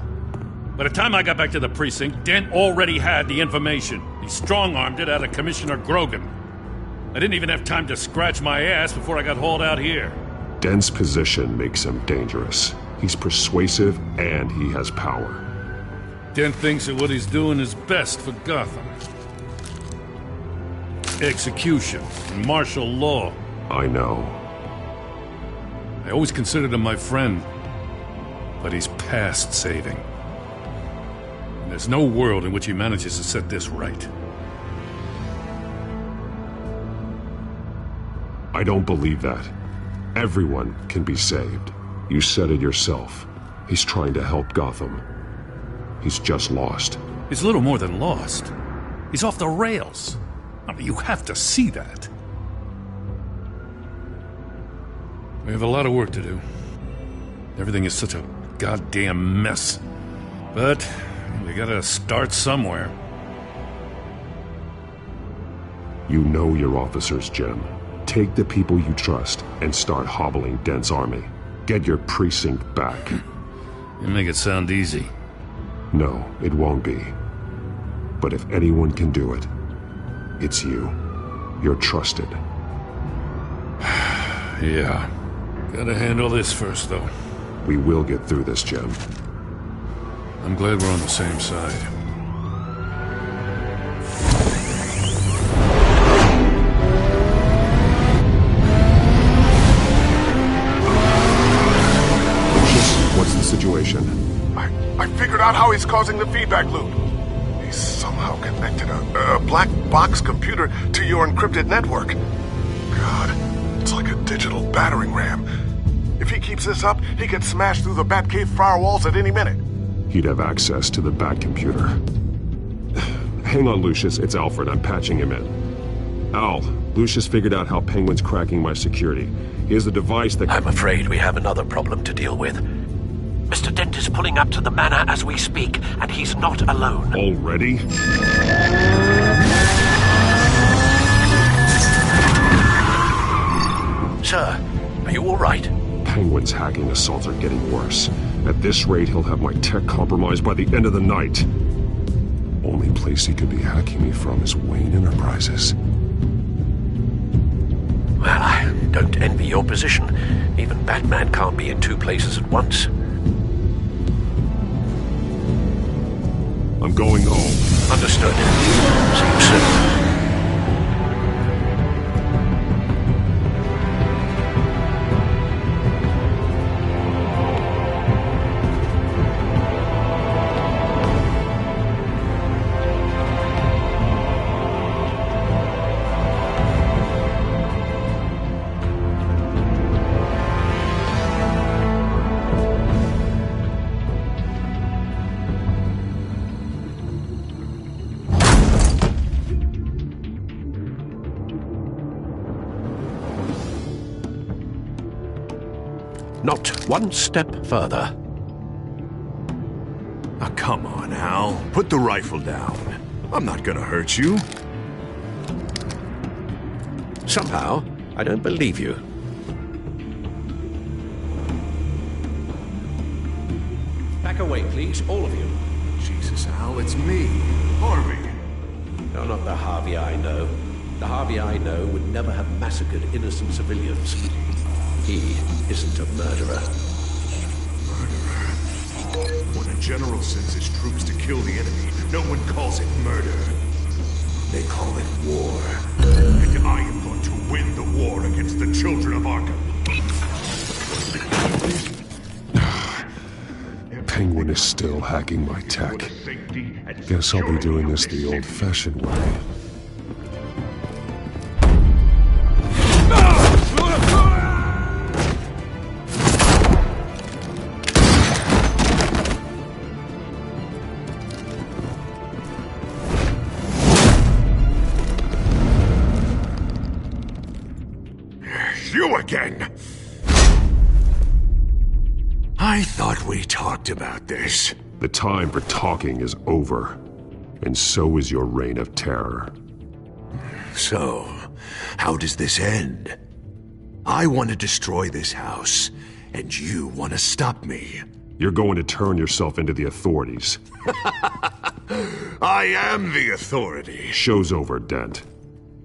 By the time I got back to the precinct, Dent already had the information. He strong-armed it out of Commissioner Grogan. I didn't even have time to scratch my ass before I got hauled out here. Dent's position makes him dangerous. He's persuasive and he has power. Dent thinks that what he's doing is best for Gotham. Execution and martial law. I know. I always considered him my friend, but he's past saving. And there's no world in which he manages to set this right. I don't believe that. Everyone can be saved. You said it yourself. He's trying to help Gotham. He's just lost. He's little more than lost. He's off the rails. I mean, you have to see that. We have a lot of work to do. Everything is such a goddamn mess. But we gotta start somewhere. You know your officers, Jim. Take the people you trust and start hobbling Dent's army. Get your precinct back. You make it sound easy. No, it won't be. But if anyone can do it, it's you. You're trusted. Yeah. Gotta handle this first, though. We will get through this, Jim. I'm glad we're on the same side. What's the situation? I figured out how he's causing the feedback loop. He's somehow connected a black box computer to your encrypted network. God, it's like a digital battering ram. If he keeps this up, he could smash through the Batcave firewalls at any minute. He'd have access to the Bat computer. Hang on, Lucius. It's Alfred. I'm patching him in. Al, Lucius figured out how Penguin's cracking my security. He has a device that... I'm afraid we have another problem to deal with. Mr. Dent is pulling up to the manor as we speak, and he's not alone. Already? Sir, are you all right? Penguin's hacking assaults are getting worse. At this rate, he'll have my tech compromised by the end of the night. Only place he could be hacking me from is Wayne Enterprises. Well, I don't envy your position. Even Batman can't be in two places at once. I'm going home. Understood. See you soon. Not one step further. Now, come on, Al. Put the rifle down. I'm not gonna hurt you. Somehow, I don't believe you. Back away, please, all of you. Jesus, Al, it's me, Harvey. No, not the Harvey I know. The Harvey I know would never have massacred innocent civilians. He isn't a murderer. When a general sends his troops to kill the enemy, no one calls it murder. They call it war. And I am going to win the war against the children of Arkham. Penguin is still hacking my tech. Guess I'll be doing this the old-fashioned way. You again! I thought we talked about this. The time for talking is over. And so is your reign of terror. So, how does this end? I want to destroy this house, and you want to stop me. You're going to turn yourself into the authorities. I am the authority. Show's over, Dent.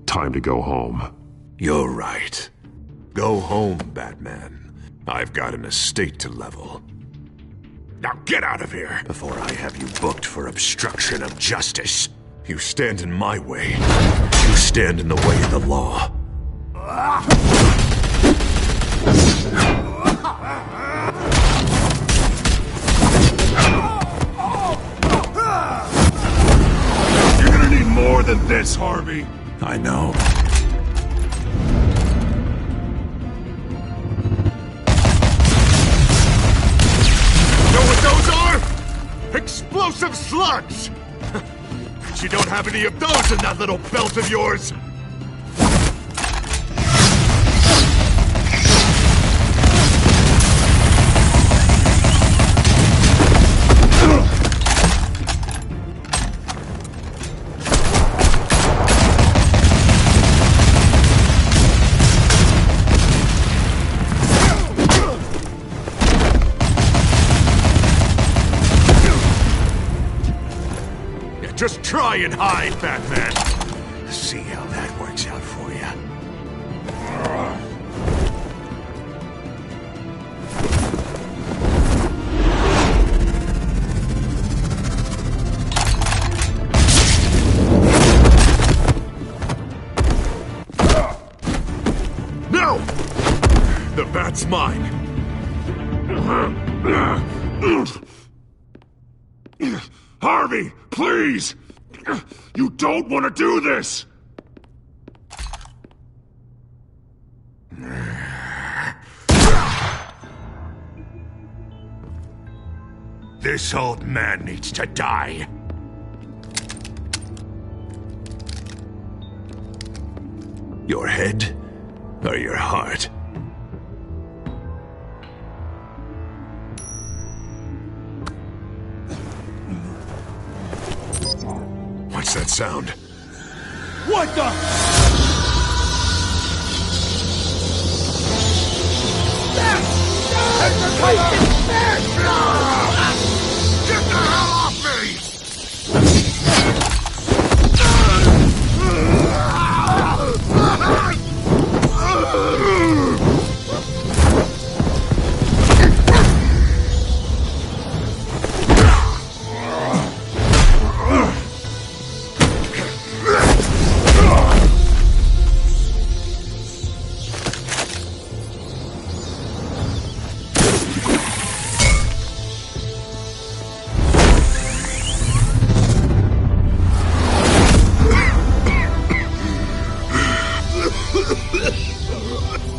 Time to go home. You're right. Go home, Batman. I've got an estate to level. Now get out of here! Before I have you booked for obstruction of justice. You stand in my way. You stand in the way of the law. You're gonna need more than this, Harvey. I know. Explosive slugs! But you don't have any of those in that little belt of yours! Just try and hide, Batman. See how that works out for you. No! The bat's mine. Harvey, please! You don't want to do this! This old man needs to die. Your head or your heart? What's that sound? What the? Get the hell off me!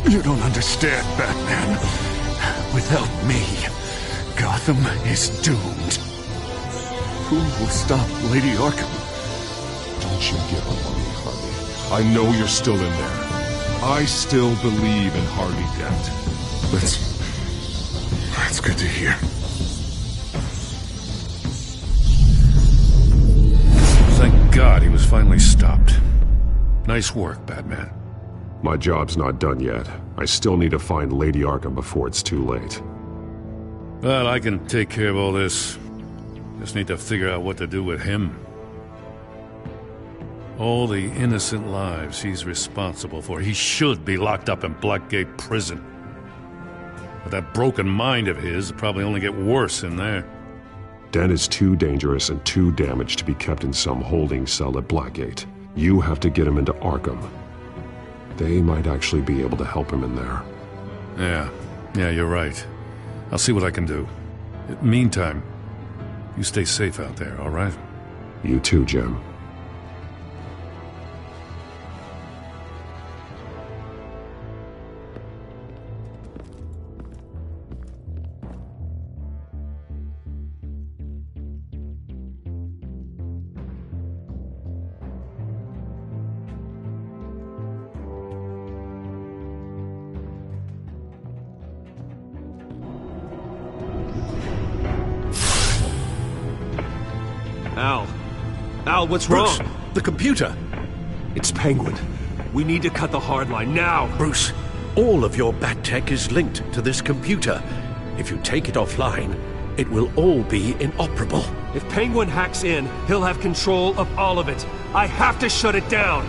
You don't understand, Batman. Without me, Gotham is doomed. Who will stop Lady Arkham? Don't you give up on me, Harley. I know you're still in there. I still believe in Harley Dent. That's good to hear. Thank God he was finally stopped. Nice work, Batman. My job's not done yet. I still need to find Lady Arkham before it's too late. Well, I can take care of all this. Just need to figure out what to do with him. All the innocent lives he's responsible for. He should be locked up in Blackgate Prison. But that broken mind of his will probably only get worse in there. Dent is too dangerous and too damaged to be kept in some holding cell at Blackgate. You have to get him into Arkham. They might actually be able to help him in there. Yeah, you're right. I'll see what I can do. Meantime, you stay safe out there, all right? You too, Jim. Al, what's Bruce, wrong? the computer. It's Penguin. We need to cut the hard line now. Bruce, all of your bat tech is linked to this computer. If you take it offline, it will all be inoperable. If Penguin hacks in, he'll have control of all of it. I have to shut it down.